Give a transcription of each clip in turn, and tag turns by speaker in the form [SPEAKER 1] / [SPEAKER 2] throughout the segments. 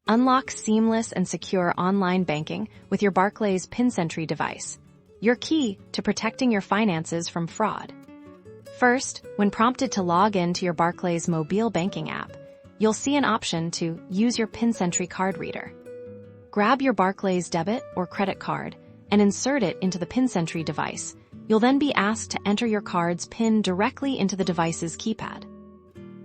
[SPEAKER 1] Unlock seamless and secure online banking with your Barclays Pinsentry device, your key to protecting your finances from fraud. First, when prompted to log in to your Barclays mobile banking app, you'll see an option to use your Pinsentry card reader. Grab your Barclays debit or credit card and insert it into the Pinsentry device. You'll then be asked to enter your card's PIN directly into the device's keypad.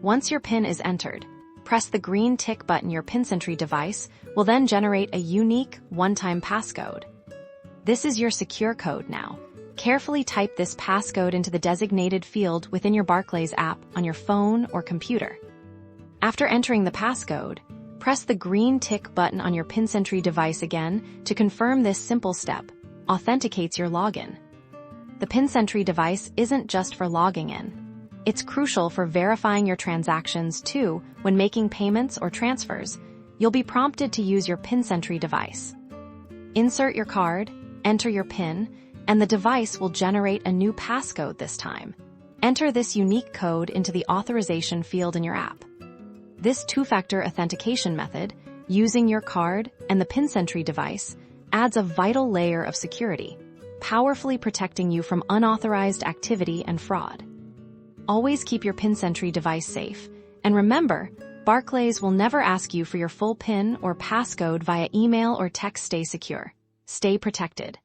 [SPEAKER 1] Once your PIN is entered, press the green tick button. Your Pinsentry device will then generate a unique one-time passcode. This is your secure code now. Carefully type this passcode into the designated field within your Barclays app on your phone or computer. After entering the passcode, press the green tick button on your Pinsentry device again to confirm. This simple step authenticates your login. The Pinsentry device isn't just for logging in. It's crucial for verifying your transactions too. When making payments or transfers, you'll be prompted to use your Pinsentry device. Insert your card, enter your PIN, and the device will generate a new passcode this time. Enter this unique code into the authorization field in your app. This two-factor authentication method, using your card and the Pinsentry device, adds a vital layer of security, powerfully protecting you from unauthorized activity and fraud. Always keep your Pinsentry device safe, and remember, Barclays will never ask you for your full PIN or passcode via email or text. Stay secure. Stay protected.